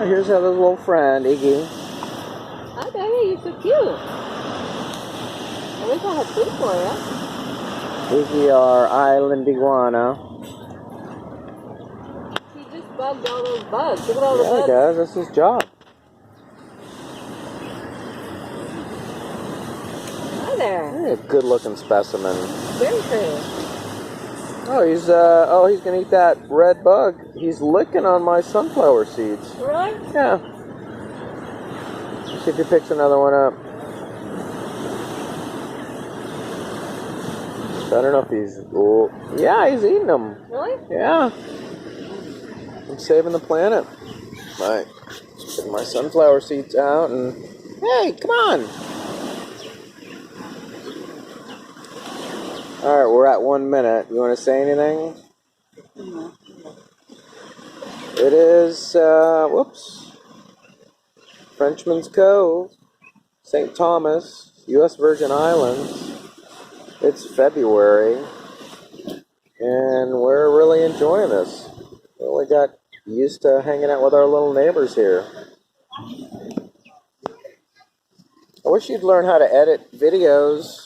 Oh, here's our little friend, Iggy. Hi, baby, you're so cute. I wish I had food for you. Iggy, our island iguana. He just bugged all those bugs. Look at all the Yeah, bugs. he does. That's his job. Hi there. Hey, a good-looking specimen. Very pretty. Oh, he's gonna eat that red bug. He's licking on my sunflower seeds. Really? Yeah. See if he picks another one up. I don't know if he's... Oh, yeah, he's eating them. Really? Yeah. I'm saving the planet. Right. Get my sunflower seeds out and... Hey, come on! Alright, we're at 1 minute. You want to say anything? It is, whoops. Frenchman's Cove, St. Thomas, U.S. Virgin Islands. It's February, and we're really enjoying this. We really got used to hanging out with our little neighbors here. I wish you'd learn how to edit videos